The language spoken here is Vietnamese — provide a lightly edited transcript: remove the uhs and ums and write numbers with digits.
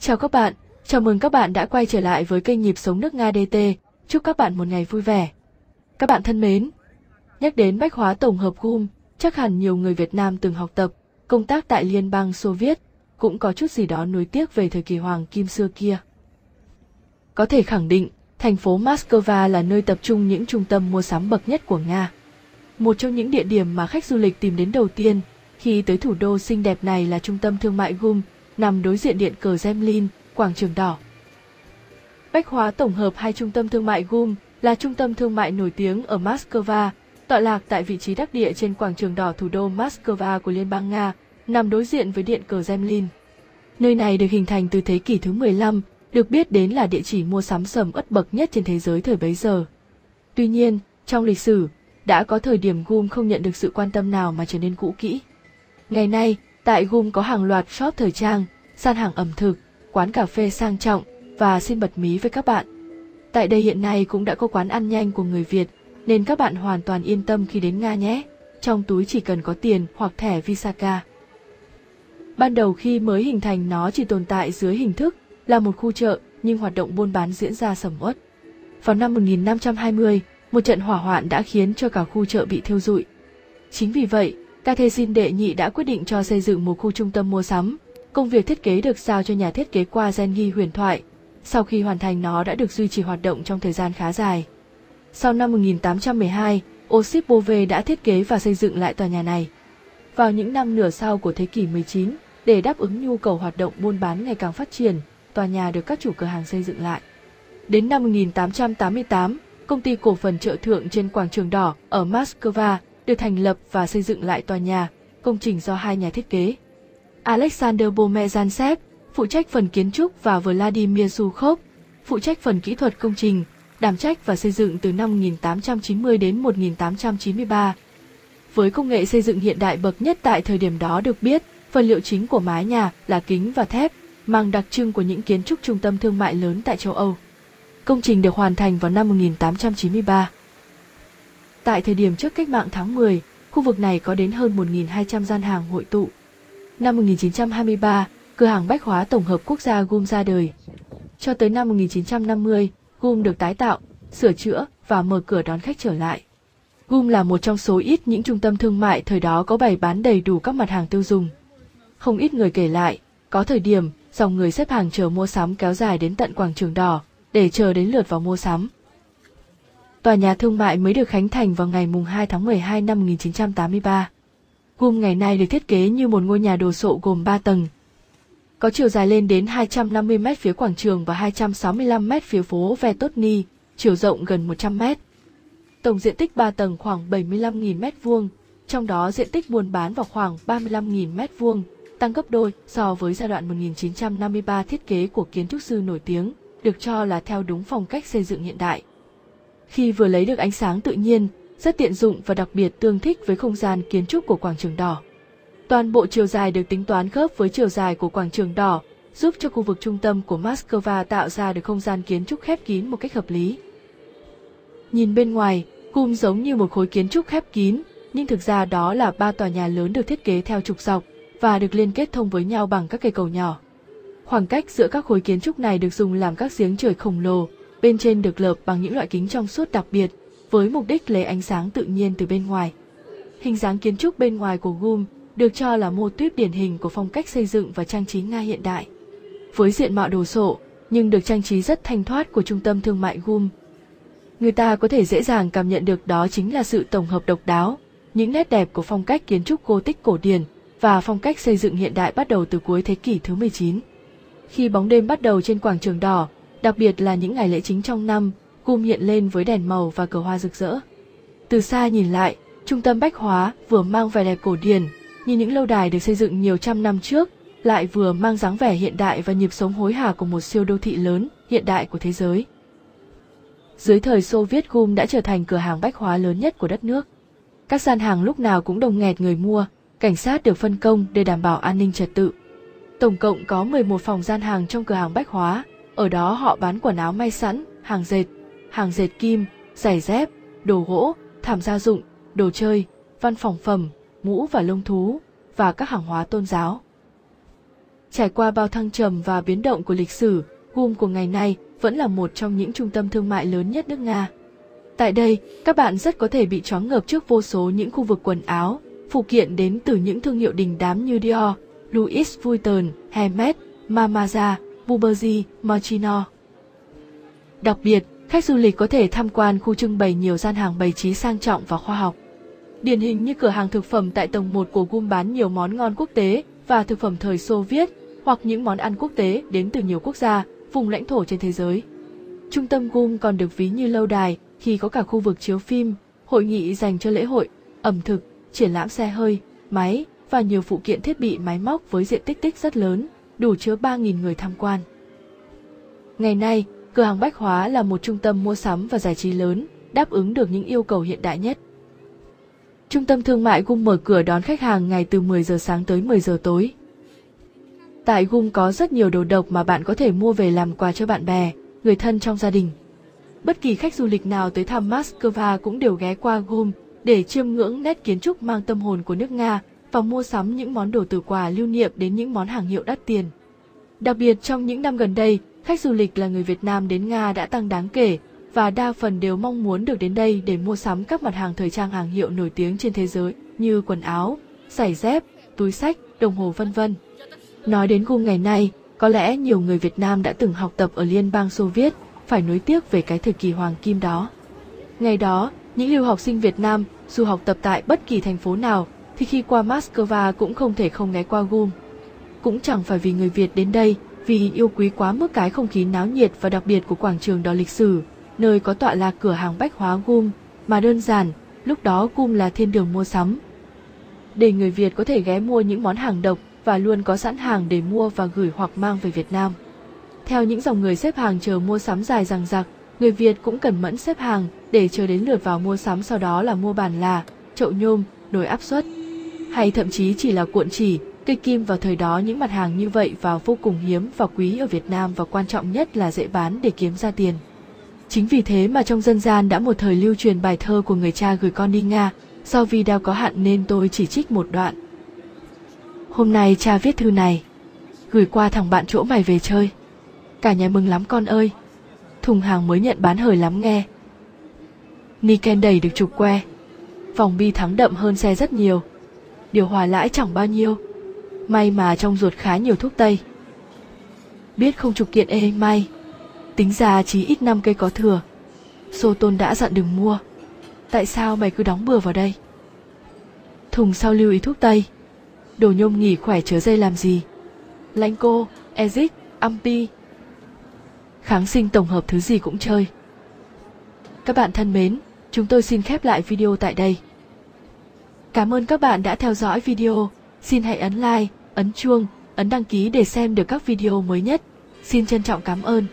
Chào các bạn, chào mừng các bạn đã quay trở lại với kênh Nhịp Sống Nước Nga DT, chúc các bạn một ngày vui vẻ. Các bạn thân mến, nhắc đến bách hóa tổng hợp GUM, chắc hẳn nhiều người Việt Nam từng học tập, công tác tại Liên bang Xô Viết, cũng có chút gì đó nuối tiếc về thời kỳ Hoàng Kim xưa kia. Có thể khẳng định, thành phố Moscow là nơi tập trung những trung tâm mua sắm bậc nhất của Nga. Một trong những địa điểm mà khách du lịch tìm đến đầu tiên khi tới thủ đô xinh đẹp này là trung tâm thương mại GUM, nằm đối diện điện cờ Kremlin, quảng trường đỏ. Bách hóa tổng hợp hay trung tâm thương mại GUM là trung tâm thương mại nổi tiếng ở Moscow, tọa lạc tại vị trí đắc địa trên quảng trường đỏ thủ đô Moscow của Liên bang Nga, nằm đối diện với điện cờ Kremlin. Nơi này được hình thành từ thế kỷ thứ 15, được biết đến là địa chỉ mua sắm sầm uất bậc nhất trên thế giới thời bấy giờ. Tuy nhiên, trong lịch sử, đã có thời điểm GUM không nhận được sự quan tâm nào mà trở nên cũ kỹ. Ngày nay, tại GUM có hàng loạt shop thời trang, gian hàng ẩm thực, quán cà phê sang trọng và xin bật mí với các bạn. Tại đây hiện nay cũng đã có quán ăn nhanh của người Việt, nên các bạn hoàn toàn yên tâm khi đến Nga nhé. Trong túi chỉ cần có tiền hoặc thẻ Visa. Ban đầu khi mới hình thành nó chỉ tồn tại dưới hình thức là một khu chợ, nhưng hoạt động buôn bán diễn ra sầm uất. Vào năm 1520, một trận hỏa hoạn đã khiến cho cả khu chợ bị thiêu rụi. Chính vì vậy, Catherine đệ nhị đã quyết định cho xây dựng một khu trung tâm mua sắm. Công việc thiết kế được giao cho nhà thiết kế Quazengi huyền thoại. Sau khi hoàn thành nó đã được duy trì hoạt động trong thời gian khá dài. Sau năm 1812, Osip Bove đã thiết kế và xây dựng lại tòa nhà này. Vào những năm nửa sau của thế kỷ 19, để đáp ứng nhu cầu hoạt động buôn bán ngày càng phát triển, tòa nhà được các chủ cửa hàng xây dựng lại. Đến năm 1888, công ty cổ phần chợ thượng trên quảng trường đỏ ở Moscow được thành lập và xây dựng lại tòa nhà, công trình do hai nhà thiết kế. Alexander Bomezantsev phụ trách phần kiến trúc và Vladimir Sukhov phụ trách phần kỹ thuật công trình, đảm trách và xây dựng từ năm 1890 đến 1893. Với công nghệ xây dựng hiện đại bậc nhất tại thời điểm đó được biết, phần liệu chính của mái nhà là kính và thép, mang đặc trưng của những kiến trúc trung tâm thương mại lớn tại châu Âu. Công trình được hoàn thành vào năm 1893. Tại thời điểm trước cách mạng tháng 10, khu vực này có đến hơn 1.200 gian hàng hội tụ. Năm 1923, cửa hàng bách hóa tổng hợp quốc gia GUM ra đời. Cho tới năm 1950, GUM được tái tạo, sửa chữa và mở cửa đón khách trở lại. GUM là một trong số ít những trung tâm thương mại thời đó có bày bán đầy đủ các mặt hàng tiêu dùng. Không ít người kể lại, có thời điểm, dòng người xếp hàng chờ mua sắm kéo dài đến tận quảng trường đỏ, để chờ đến lượt vào mua sắm. Tòa nhà thương mại mới được khánh thành vào ngày 2 tháng 12 năm 1983. GUM ngày nay được thiết kế như một ngôi nhà đồ sộ gồm 3 tầng. Có chiều dài lên đến 250 m phía quảng trường và 265 m phía phố Vetotny, chiều rộng gần 100 m. Tổng diện tích 3 tầng khoảng 75.000 m², trong đó diện tích buôn bán vào khoảng 35.000 m², tăng gấp đôi so với giai đoạn 1953 thiết kế của kiến trúc sư nổi tiếng, được cho là theo đúng phong cách xây dựng hiện đại. Khi vừa lấy được ánh sáng tự nhiên, rất tiện dụng và đặc biệt tương thích với không gian kiến trúc của quảng trường đỏ. Toàn bộ chiều dài được tính toán khớp với chiều dài của quảng trường đỏ, giúp cho khu vực trung tâm của Moscow tạo ra được không gian kiến trúc khép kín một cách hợp lý. Nhìn bên ngoài, GUM giống như một khối kiến trúc khép kín, nhưng thực ra đó là 3 tòa nhà lớn được thiết kế theo trục dọc và được liên kết thông với nhau bằng các cây cầu nhỏ. Khoảng cách giữa các khối kiến trúc này được dùng làm các giếng trời khổng lồ, bên trên được lợp bằng những loại kính trong suốt đặc biệt, với mục đích lấy ánh sáng tự nhiên từ bên ngoài. Hình dáng kiến trúc bên ngoài của GUM được cho là mô típ điển hình của phong cách xây dựng và trang trí Nga hiện đại. Với diện mạo đồ sộ, nhưng được trang trí rất thanh thoát của trung tâm thương mại GUM. Người ta có thể dễ dàng cảm nhận được đó chính là sự tổng hợp độc đáo, những nét đẹp của phong cách kiến trúc Gothic cổ điển và phong cách xây dựng hiện đại bắt đầu từ cuối thế kỷ thứ 19. Khi bóng đêm bắt đầu trên quảng trường đỏ, đặc biệt là những ngày lễ chính trong năm, GUM hiện lên với đèn màu và cờ hoa rực rỡ. Từ xa nhìn lại, trung tâm bách hóa vừa mang vẻ đẹp cổ điển, như những lâu đài được xây dựng nhiều trăm năm trước, lại vừa mang dáng vẻ hiện đại và nhịp sống hối hả của một siêu đô thị lớn, hiện đại của thế giới. Dưới thời Xô Viết, GUM đã trở thành cửa hàng bách hóa lớn nhất của đất nước. Các gian hàng lúc nào cũng đông nghẹt người mua, cảnh sát được phân công để đảm bảo an ninh trật tự. Tổng cộng có 11 phòng gian hàng trong cửa hàng bách hóa, ở đó họ bán quần áo may sẵn, hàng dệt kim, giày dép, đồ gỗ, thảm gia dụng, đồ chơi, văn phòng phẩm, mũ và lông thú, và các hàng hóa tôn giáo. Trải qua bao thăng trầm và biến động của lịch sử, GUM của ngày nay vẫn là một trong những trung tâm thương mại lớn nhất nước Nga. Tại đây, các bạn rất có thể bị choáng ngợp trước vô số những khu vực quần áo, phụ kiện đến từ những thương hiệu đình đám như Dior, Louis Vuitton, Hermès, Mamaza, Burberry, Moschino. Đặc biệt, khách du lịch có thể tham quan khu trưng bày nhiều gian hàng bày trí sang trọng và khoa học. Điển hình như cửa hàng thực phẩm tại tầng 1 của GUM bán nhiều món ngon quốc tế và thực phẩm thời Xô Viết, hoặc những món ăn quốc tế đến từ nhiều quốc gia, vùng lãnh thổ trên thế giới. Trung tâm GUM còn được ví như lâu đài khi có cả khu vực chiếu phim, hội nghị dành cho lễ hội, ẩm thực, triển lãm xe hơi, máy và nhiều phụ kiện thiết bị máy móc với diện tích rất lớn, đủ chứa 3.000 người tham quan. Ngày nay, cửa hàng bách hóa là một trung tâm mua sắm và giải trí lớn, đáp ứng được những yêu cầu hiện đại nhất. Trung tâm thương mại GUM mở cửa đón khách hàng ngày từ 10 giờ sáng tới 10 giờ tối. Tại GUM có rất nhiều đồ độc mà bạn có thể mua về làm quà cho bạn bè, người thân trong gia đình. Bất kỳ khách du lịch nào tới thăm Moscow cũng đều ghé qua GUM để chiêm ngưỡng nét kiến trúc mang tâm hồn của nước Nga và mua sắm những món đồ từ quà lưu niệm đến những món hàng hiệu đắt tiền. Đặc biệt trong những năm gần đây, khách du lịch là người Việt Nam đến Nga đã tăng đáng kể và đa phần đều mong muốn được đến đây để mua sắm các mặt hàng thời trang hàng hiệu nổi tiếng trên thế giới như quần áo, giày dép, túi xách, đồng hồ vân vân. Nói đến GUM ngày nay, có lẽ nhiều người Việt Nam đã từng học tập ở Liên bang Xô Viết, phải nuối tiếc về cái thời kỳ hoàng kim đó. Ngày đó, những lưu học sinh Việt Nam dù học tập tại bất kỳ thành phố nào thì khi qua Moscow cũng không thể không ghé qua GUM. Cũng chẳng phải vì người Việt đến đây vì yêu quý quá mức cái không khí náo nhiệt và đặc biệt của quảng trường đỏ lịch sử, nơi có tọa lạc cửa hàng bách hóa GUM, mà đơn giản, lúc đó GUM là thiên đường mua sắm. Để người Việt có thể ghé mua những món hàng độc và luôn có sẵn hàng để mua và gửi hoặc mang về Việt Nam. Theo những dòng người xếp hàng chờ mua sắm dài dằng dặc, người Việt cũng cẩn mẫn xếp hàng để chờ đến lượt vào mua sắm, sau đó là mua bàn là, chậu nhôm, nồi áp suất, hay thậm chí chỉ là cuộn chỉ, cây kim. Vào thời đó những mặt hàng như vậy vào vô cùng hiếm và quý ở Việt Nam, và quan trọng nhất là dễ bán để kiếm ra tiền. Chính vì thế mà trong dân gian đã một thời lưu truyền bài thơ của người cha gửi con đi Nga, do video có hạn nên tôi chỉ trích một đoạn. Hôm nay cha viết thư này, gửi qua thằng bạn chỗ mày về chơi. Cả nhà mừng lắm con ơi. Thùng hàng mới nhận bán hời lắm nghe. Niken đầy được chục que. Vòng bi thắng đậm hơn xe rất nhiều. Điều hòa lãi chẳng bao nhiêu. May mà trong ruột khá nhiều thuốc tây. Biết không chục kiện ê may. Tính ra chí ít 5 cây có thừa. Sô Tôn đã dặn đừng mua. Tại sao mày cứ đóng bừa vào đây? Thùng sau lưu ý thuốc tây. Đồ nhôm nghỉ khỏe chớ dây làm gì. Lanco, Ezic, Ampi. Kháng sinh tổng hợp thứ gì cũng chơi. Các bạn thân mến, chúng tôi xin khép lại video tại đây. Cảm ơn các bạn đã theo dõi video. Xin hãy ấn like, ấn chuông, ấn đăng ký để xem được các video mới nhất. Xin trân trọng cảm ơn.